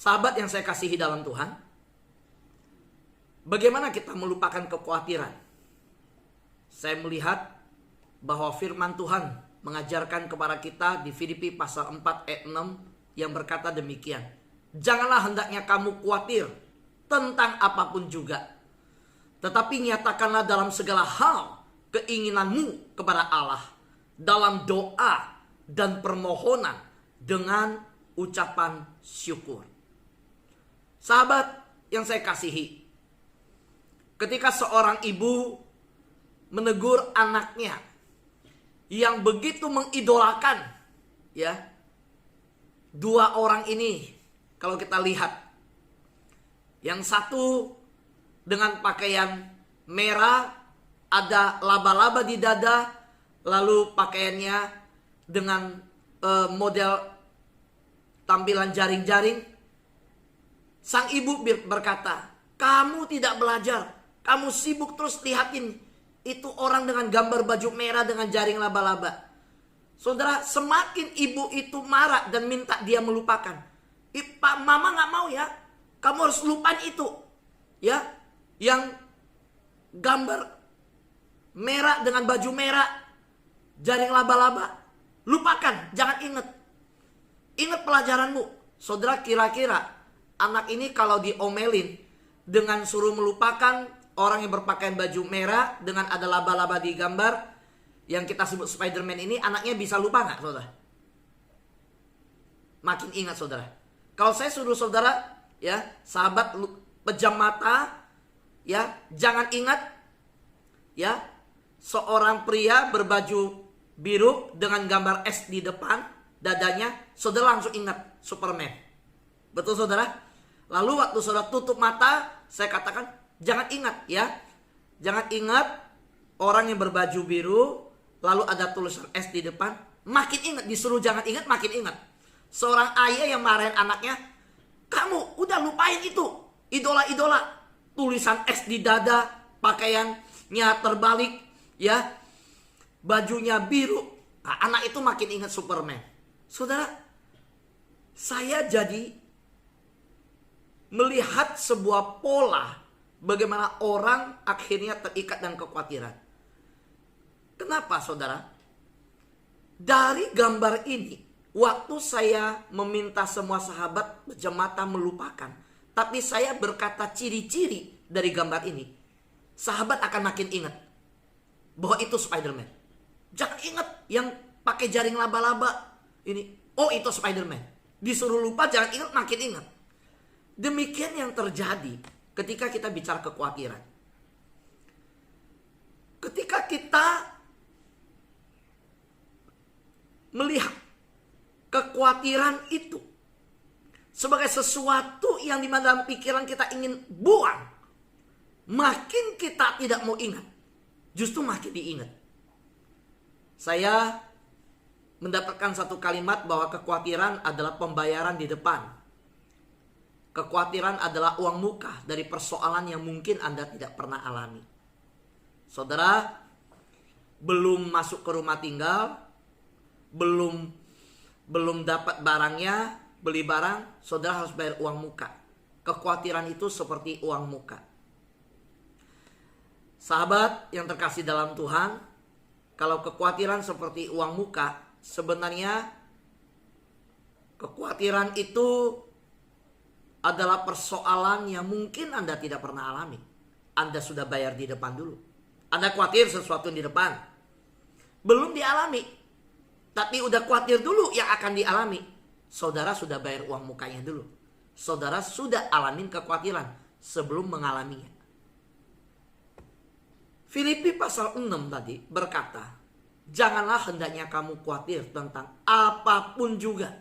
Sahabat yang saya kasihi dalam Tuhan, bagaimana kita melupakan kekhawatiran? Saya melihat bahwa firman Tuhan mengajarkan kepada kita di Filipi pasal 4 ayat 6 yang berkata demikian. Janganlah hendaknya kamu khawatir tentang apapun juga, tetapi nyatakanlah dalam segala hal keinginanmu kepada Allah dalam doa dan permohonan dengan ucapan syukur. Sahabat yang saya kasihi, ketika seorang ibu menegur anaknya yang begitu mengidolakan, ya, dua orang ini, kalau kita lihat, yang satu dengan pakaian merah, ada laba-laba di dada, lalu pakaiannya dengan model tampilan jaring-jaring. Sang ibu berkata, kamu tidak belajar, kamu sibuk terus lihatin itu orang dengan gambar baju merah dengan jaring laba-laba. Saudara, semakin ibu itu marah dan minta dia melupakan. Mama gak mau ya, kamu harus lupain itu, ya, yang gambar merah dengan baju merah, jaring laba-laba. Lupakan, jangan ingat. Ingat pelajaranmu. Saudara, kira-kira anak ini kalau diomelin dengan suruh melupakan orang yang berpakaian baju merah dengan ada laba-laba di gambar yang kita sebut Spider-Man ini, anaknya bisa lupa gak, saudara? Makin ingat, saudara. Kalau saya suruh saudara, ya, sahabat pejam mata, ya, jangan ingat, ya, seorang pria berbaju biru dengan gambar S di depan dadanya, saudara langsung ingat Superman. Betul, saudara? Lalu waktu saudara tutup mata, saya katakan jangan ingat, ya, jangan ingat orang yang berbaju biru lalu ada tulisan S di depan. Makin ingat, disuruh jangan ingat, makin ingat. Seorang ayah yang marahin anaknya, kamu udah lupain itu idola-idola, tulisan S di dada, pakaiannya terbalik, ya, bajunya biru. Nah, anak itu makin ingat Superman. Saudara, saya jadi melihat sebuah pola bagaimana orang akhirnya terikat dengan kekhawatiran. Kenapa, saudara? Dari gambar ini, waktu saya meminta semua sahabat berjemaah melupakan, tapi saya berkata ciri-ciri dari gambar ini, sahabat akan makin ingat bahwa itu Spider-Man. Jangan ingat yang pakai jaring laba-laba ini. Oh, itu Spider-Man. Disuruh lupa, jangan ingat, makin ingat. Demikian yang terjadi ketika kita bicara kekhawatiran. Ketika kita melihat kekhawatiran itu sebagai sesuatu yang di dalam pikiran kita ingin buang, makin kita tidak mau ingat, justru makin diingat. Saya mendapatkan satu kalimat bahwa kekhawatiran adalah pembayaran di depan. Kekhawatiran adalah uang muka dari persoalan yang mungkin Anda tidak pernah alami. Saudara, belum masuk ke rumah tinggal, belum dapat barangnya, beli barang, saudara harus bayar uang muka. Kekhawatiran itu seperti uang muka. Sahabat yang terkasih dalam Tuhan, kalau kekhawatiran seperti uang muka, sebenarnya kekhawatiran itu adalah persoalan yang mungkin Anda tidak pernah alami. Anda sudah bayar di depan dulu. Anda khawatir sesuatu di depan, belum dialami, tapi udah khawatir dulu yang akan dialami. Saudara sudah bayar uang mukanya dulu. Saudara sudah alamin kekhawatiran sebelum mengalaminya. Filipi pasal 6 tadi berkata, janganlah hendaknya kamu khawatir tentang apapun juga.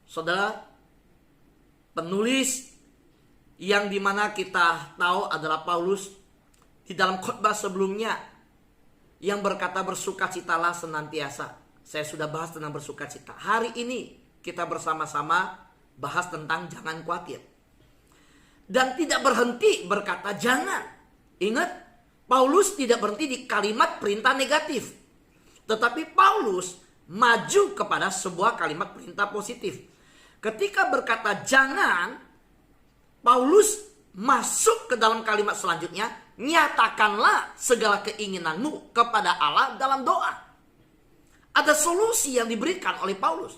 Saudara, penulis yang dimana kita tahu adalah Paulus di dalam khotbah sebelumnya yang berkata bersukacitalah senantiasa. Saya sudah bahas tentang bersukacita. Hari ini kita bersama-sama bahas tentang jangan khawatir. Dan tidak berhenti berkata jangan. Ingat, Paulus tidak berhenti di kalimat perintah negatif. Tetapi Paulus maju kepada sebuah kalimat perintah positif. Ketika berkata jangan, Paulus masuk ke dalam kalimat selanjutnya, nyatakanlah segala keinginanmu kepada Allah dalam doa. Ada solusi yang diberikan oleh Paulus.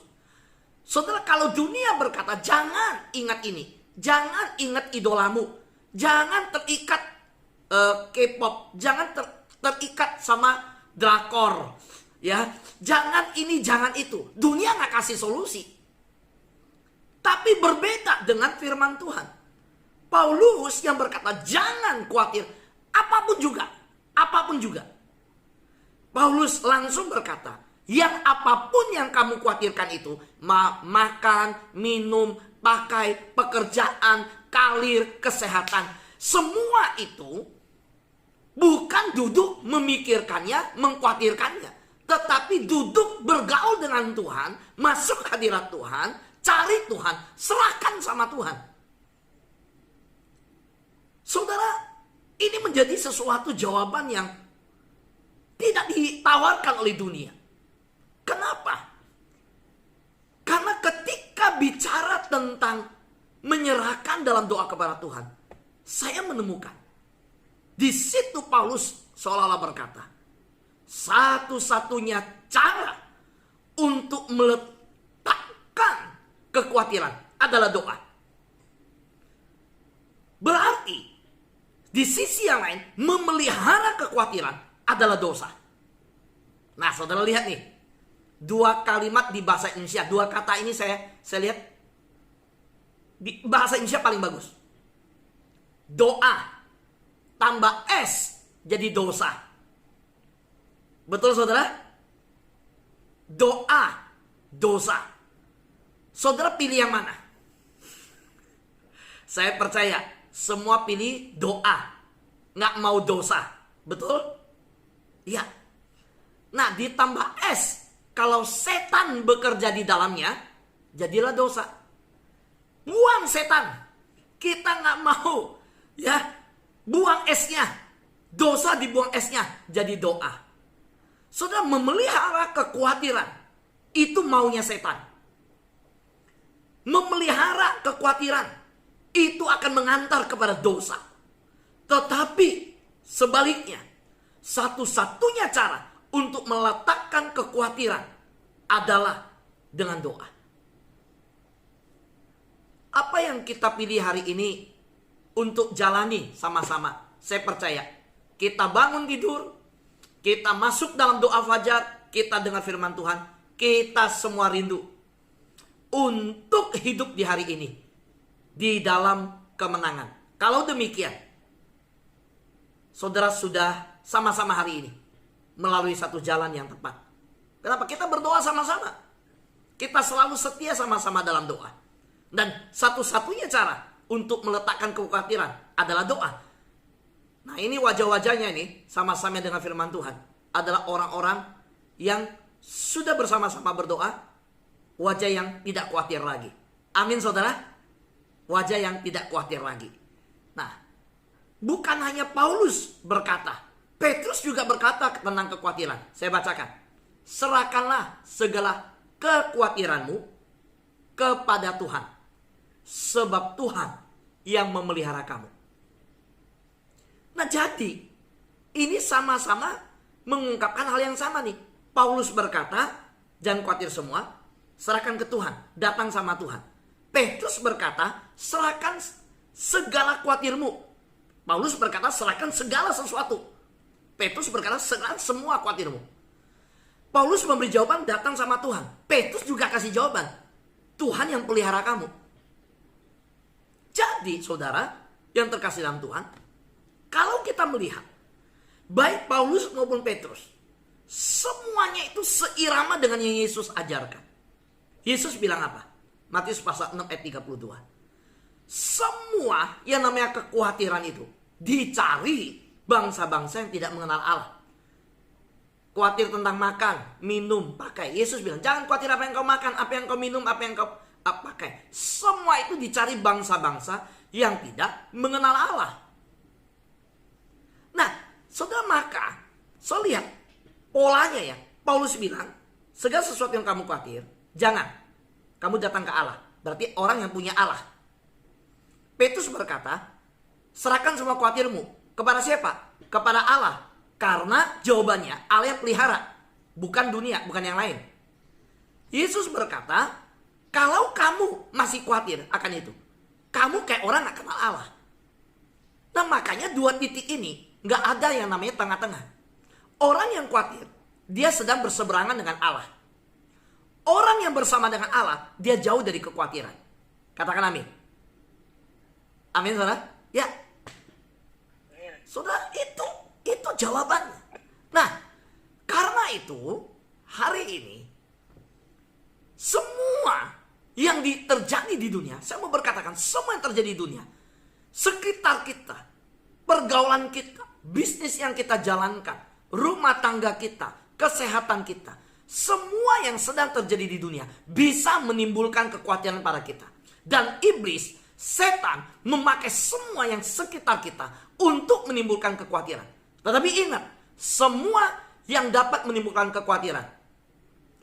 Saudara, kalau dunia berkata jangan ingat ini, jangan ingat idolamu, jangan terikat K-pop, jangan terikat sama drakor, ya, jangan ini, jangan itu. Dunia nggak kasih solusi. Tapi berbeda dengan firman Tuhan. Paulus yang berkata jangan khawatir apapun juga, apapun juga. Paulus langsung berkata, yang apapun yang kamu khawatirkan itu, makan, minum, pakai, pekerjaan, karir, kesehatan, semua itu bukan duduk memikirkannya, mengkhawatirkannya, tetapi duduk bergaul dengan Tuhan, masuk hadirat Tuhan, cari Tuhan, serahkan sama Tuhan. Saudara, ini menjadi sesuatu jawaban yang tidak ditawarkan oleh dunia. Kenapa? Karena ketika bicara tentang menyerahkan dalam doa kepada Tuhan, saya menemukan di situ Paulus seolah-olah berkata, satu-satunya cara untuk meletakkan kekhawatiran adalah doa. Berarti di sisi yang lain, memelihara kekhawatiran adalah dosa. Nah, saudara lihat nih, dua kalimat di bahasa Indonesia, dua kata ini saya lihat di bahasa Indonesia paling bagus. Doa tambah S jadi dosa. Betul saudara? Doa, dosa. Saudara pilih yang mana? Saya percaya semua pilih doa, nggak mau dosa. Betul? Iya. Nah, ditambah S, kalau setan bekerja di dalamnya, jadilah dosa. Buang setan. Kita nggak mau, ya, buang S-nya. Dosa dibuang S-nya, jadi doa. Saudara, memelihara kekhawatiran, itu maunya setan. Memelihara kekhawatiran, itu akan mengantar kepada dosa. Tetapi sebaliknya, satu-satunya cara untuk meletakkan kekhawatiran adalah dengan doa. Apa yang kita pilih hari ini untuk jalani sama-sama? Saya percaya kita bangun tidur, kita masuk dalam doa fajar, kita dengar firman Tuhan, kita semua rindu untuk hidup di hari ini di dalam kemenangan. Kalau demikian, saudara sudah sama-sama hari ini melalui satu jalan yang tepat. Kenapa? Kita berdoa sama-sama. Kita selalu setia sama-sama dalam doa. Dan satu-satunya cara untuk meletakkan kekhawatiran adalah doa. Nah, ini wajah-wajahnya ini sama-sama dengan firman Tuhan. Adalah orang-orang yang sudah bersama-sama berdoa, wajah yang tidak khawatir lagi. Amin saudara. Wajah yang tidak khawatir lagi. Nah, bukan hanya Paulus berkata, Petrus juga berkata tentang kekhawatiran. Saya bacakan. Serahkanlah segala kekhawatiranmu kepada Tuhan, sebab Tuhan yang memelihara kamu. Nah, jadi ini sama-sama mengungkapkan hal yang sama nih. Paulus berkata, jangan khawatir semua, serahkan ke Tuhan, datang sama Tuhan. Petrus berkata, serahkan segala khawatirmu. Paulus berkata, serahkan segala sesuatu. Petrus berkata, serahkan semua khawatirmu. Paulus memberi jawaban, datang sama Tuhan. Petrus juga kasih jawaban, Tuhan yang pelihara kamu. Jadi saudara yang terkasih dalam Tuhan, kalau kita melihat baik Paulus maupun Petrus, semuanya itu seirama dengan yang Yesus ajarkan. Yesus bilang apa? Matius pasal 6 ayat 32. Semua yang namanya kekhawatiran itu dicari bangsa-bangsa yang tidak mengenal Allah. Khawatir tentang makan, minum, pakai. Yesus bilang, jangan khawatir apa yang kau makan, apa yang kau minum, apa yang kau pakai. Semua itu dicari bangsa-bangsa yang tidak mengenal Allah. Nah, saudara, maka saya lihat polanya ya. Paulus bilang, segala sesuatu yang kamu khawatir, jangan. Kamu datang ke Allah. Berarti orang yang punya Allah. Petrus berkata, serahkan semua khawatirmu. Kepada siapa? Kepada Allah. Karena jawabannya Allah yang pelihara. Bukan dunia, bukan yang lain. Yesus berkata, kalau kamu masih khawatir akan itu, kamu kayak orang gak kenal Allah. Nah makanya dua titik ini gak ada yang namanya tengah-tengah. Orang yang khawatir, dia sedang berseberangan dengan Allah. Orang yang bersama dengan Allah, dia jauh dari kekhawatiran. Katakan amin. Amin saudara? Ya. Saudara, itu jawabannya. Nah, karena itu hari ini semua yang terjadi di dunia, saya mau berkatakan semua yang terjadi di dunia, sekitar kita, pergaulan kita, bisnis yang kita jalankan, rumah tangga kita, kesehatan kita, semua yang sedang terjadi di dunia bisa menimbulkan kekhawatiran pada kita. Dan iblis, setan memakai semua yang sekitar kita untuk menimbulkan kekhawatiran. Tetapi ingat, semua yang dapat menimbulkan kekhawatiran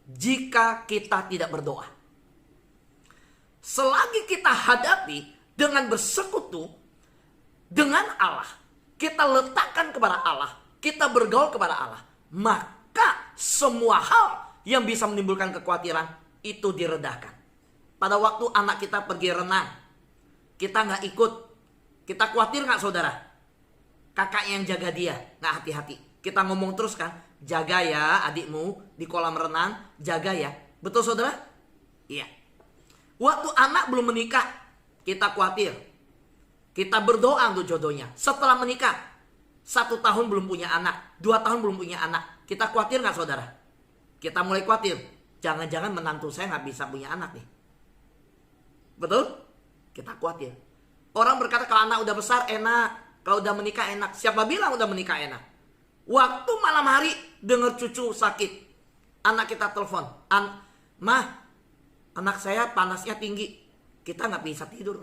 jika kita tidak berdoa. Selagi kita hadapi dengan bersekutu dengan Allah, kita letakkan kepada Allah, kita bergaul kepada Allah, maka semua hal yang bisa menimbulkan kekhawatiran itu diredakan. Pada waktu anak kita pergi renang, kita nggak ikut, kita khawatir nggak saudara? Kakaknya yang jaga dia, nggak hati-hati. Kita ngomong terus kan, jaga ya adikmu di kolam renang, jaga ya. Betul saudara? Iya. Waktu anak belum menikah, kita khawatir. Kita berdoa untuk jodohnya. Setelah menikah, 1 tahun belum punya anak, 2 tahun belum punya anak. Kita khawatir nggak saudara? Kita mulai khawatir. Jangan-jangan menantu saya nggak bisa punya anak nih. Betul? Kita khawatir. Orang berkata kalau anak udah besar enak. Kalau udah menikah enak. Siapa bilang udah menikah enak? Waktu malam hari dengar cucu sakit, anak kita telepon, Mah, anak saya panasnya tinggi. Kita nggak bisa tidur.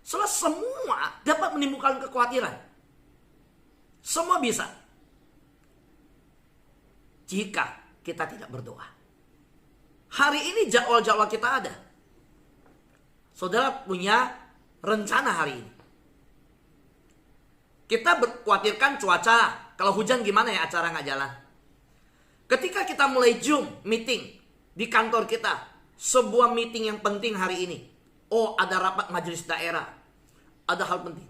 Soalnya semua dapat menimbulkan kekhawatiran. Semua bisa. Jika kita tidak berdoa. Hari ini jadwal-jadwal kita ada. Saudara punya rencana hari ini. Kita berkhawatirkan cuaca. Kalau hujan gimana ya acara nggak jalan. Ketika kita mulai Zoom meeting di kantor kita. Sebuah meeting yang penting hari ini. Oh ada rapat majelis daerah. Ada hal penting.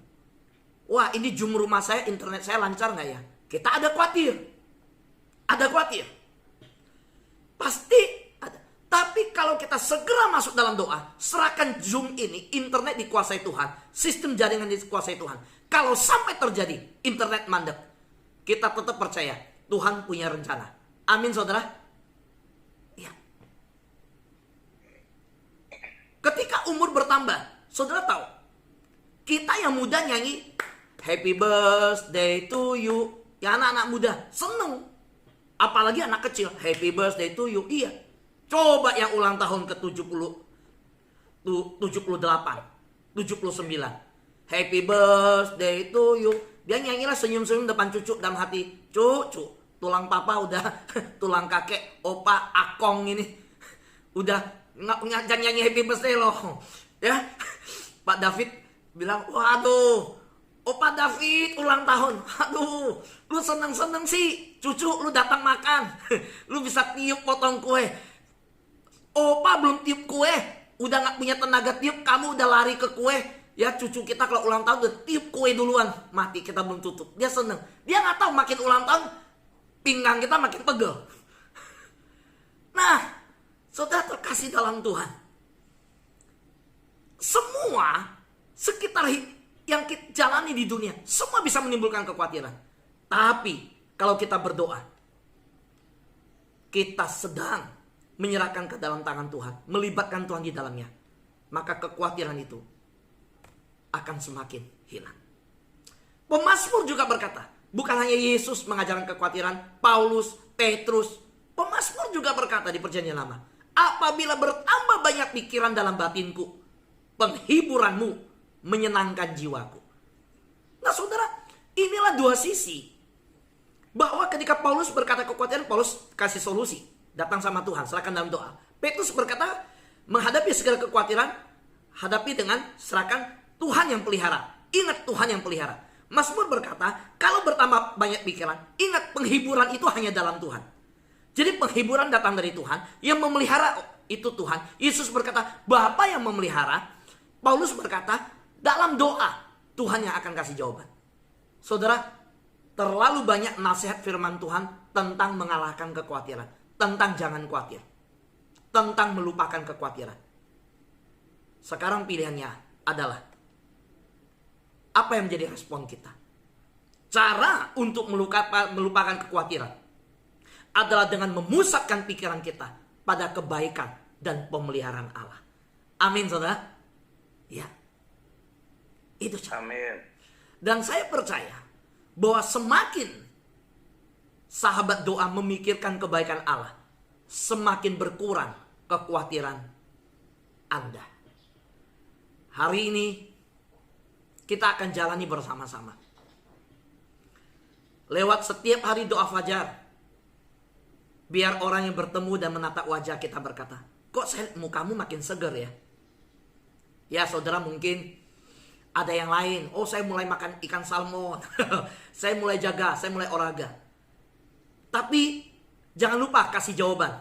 Wah ini Zoom rumah saya, internet saya lancar nggak ya? Kita ada khawatir. Ada khawatir. Pasti ada. Tapi kalau kita segera masuk dalam doa. Serahkan Zoom ini, internet dikuasai Tuhan. Sistem jaringan dikuasai Tuhan. Kalau sampai terjadi internet mandek, kita tetap percaya Tuhan punya rencana. Amin saudara. Ya. Ketika umur bertambah, saudara tahu, kita yang muda nyanyi Happy birthday to you. Ya anak-anak muda seneng. Apalagi anak kecil, Happy birthday to you. Iya. Coba yang ulang tahun ke 78, 79. Happy birthday to you. Dia nyanyilah senyum-senyum depan cucu dalam hati. Cucu, tulang papa udah, tulang kakek, opa, akong ini. Udah jangan nyanyi happy birthday loh. Ya, Pak David bilang, waduh, opa David ulang tahun. Aduh, lu seneng-seneng sih. Cucu lu datang makan. Lu bisa tiup potong kue. Opa belum tiup kue. Udah gak punya tenaga tiup, kamu udah lari ke kue. Ya cucu kita kalau ulang tahun udah tiup kue duluan. Mati kita belum tutup. Dia seneng. Dia gak tahu makin ulang tahun pinggang kita makin pegel. Nah, saudara terkasih dalam Tuhan. Semua sekitar yang kita jalani di dunia, semua bisa menimbulkan kekhawatiran. Tapi kalau kita berdoa, kita sedang menyerahkan ke dalam tangan Tuhan, melibatkan Tuhan di dalamnya, maka kekhawatiran itu akan semakin hilang. Pemazmur juga berkata, bukan hanya Yesus mengajarkan kekhawatiran, Paulus, Petrus, pemazmur juga berkata di Perjanjian Lama, apabila bertambah banyak pikiran dalam batinku, penghiburanmu menyenangkan jiwaku. Nah saudara, inilah dua sisi. Bahwa ketika Paulus berkata kekhawatiran, Paulus kasih solusi. Datang sama Tuhan, serahkan dalam doa. Petrus berkata, menghadapi segala kekhawatiran, hadapi dengan serahkan Tuhan yang pelihara. Ingat Tuhan yang pelihara. Mazmur berkata, kalau bertambah banyak pikiran, ingat penghiburan itu hanya dalam Tuhan. Jadi penghiburan datang dari Tuhan, yang memelihara itu Tuhan. Yesus berkata, Bapa yang memelihara. Paulus berkata, dalam doa Tuhan yang akan kasih jawaban. Saudara, terlalu banyak nasihat firman Tuhan tentang mengalahkan kekhawatiran, tentang jangan khawatir, tentang melupakan kekhawatiran. Sekarang pilihannya adalah apa yang menjadi respon kita. Cara untuk melupakan kekhawatiran adalah dengan memusatkan pikiran kita pada kebaikan dan pemeliharaan Allah. Amin, saudara. Ya, itu cara. Amin. Dan saya percaya bahwa semakin sahabat doa memikirkan kebaikan Allah, semakin berkurang kekhawatiran Anda. Hari ini kita akan jalani bersama-sama. Lewat setiap hari doa fajar, biar orang yang bertemu dan menatap wajah kita berkata, kok mukamu makin segar ya? Ya saudara, mungkin ada yang lain. Oh, saya mulai makan ikan salmon. Saya mulai jaga, saya mulai olahraga. Tapi jangan lupa kasih jawaban.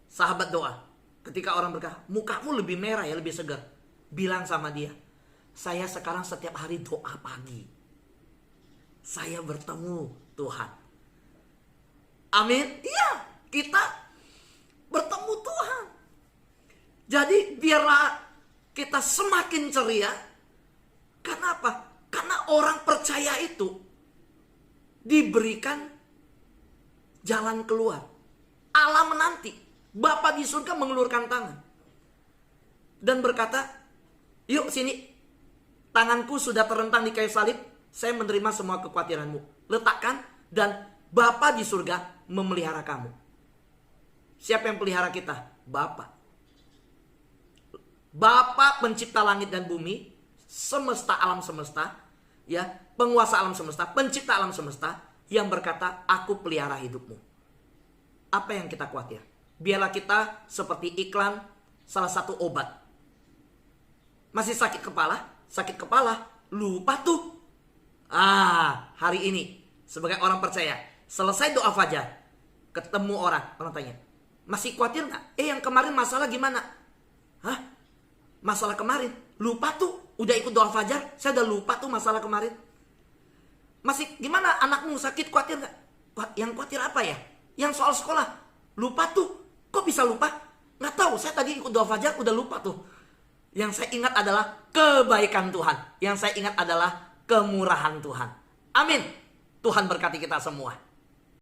Sahabat doa, ketika orang berkata, mukamu lebih merah ya, lebih segar, bilang sama dia, saya sekarang setiap hari doa pagi. Saya bertemu Tuhan. Amin. Iya, kita bertemu Tuhan. Jadi biarlah kita semakin ceria. Karena apa? Karena orang percaya itu diberikan jalan keluar. Allah menanti. Bapa di surga mengelurkan tangan dan berkata, yuk sini, tanganku sudah terentang di kayu salib, saya menerima semua kekhawatiranmu. Letakkan, dan Bapa di surga memelihara kamu. Siapa yang pelihara kita? Bapa. Bapa pencipta langit dan bumi, semesta alam semesta, ya, penguasa alam semesta, pencipta alam semesta, yang berkata, aku pelihara hidupmu. Apa yang kita khawatir? Biarlah kita seperti iklan salah satu obat. Masih sakit kepala, lupa tuh. Hari ini sebagai orang percaya, selesai doa fajar, ketemu orang tanya, masih khawatir gak? Yang kemarin masalah gimana? Masalah kemarin, lupa tuh. Udah ikut doa fajar, saya udah lupa tuh masalah kemarin. Masih gimana, anakmu sakit, khawatir gak? Yang khawatir apa ya? Yang soal sekolah, lupa tuh. Kok bisa lupa? Nggak tahu, saya tadi ikut doa fajar udah lupa tuh. Yang saya ingat adalah kebaikan Tuhan. Yang saya ingat adalah kemurahan Tuhan. Amin. Tuhan berkati kita semua.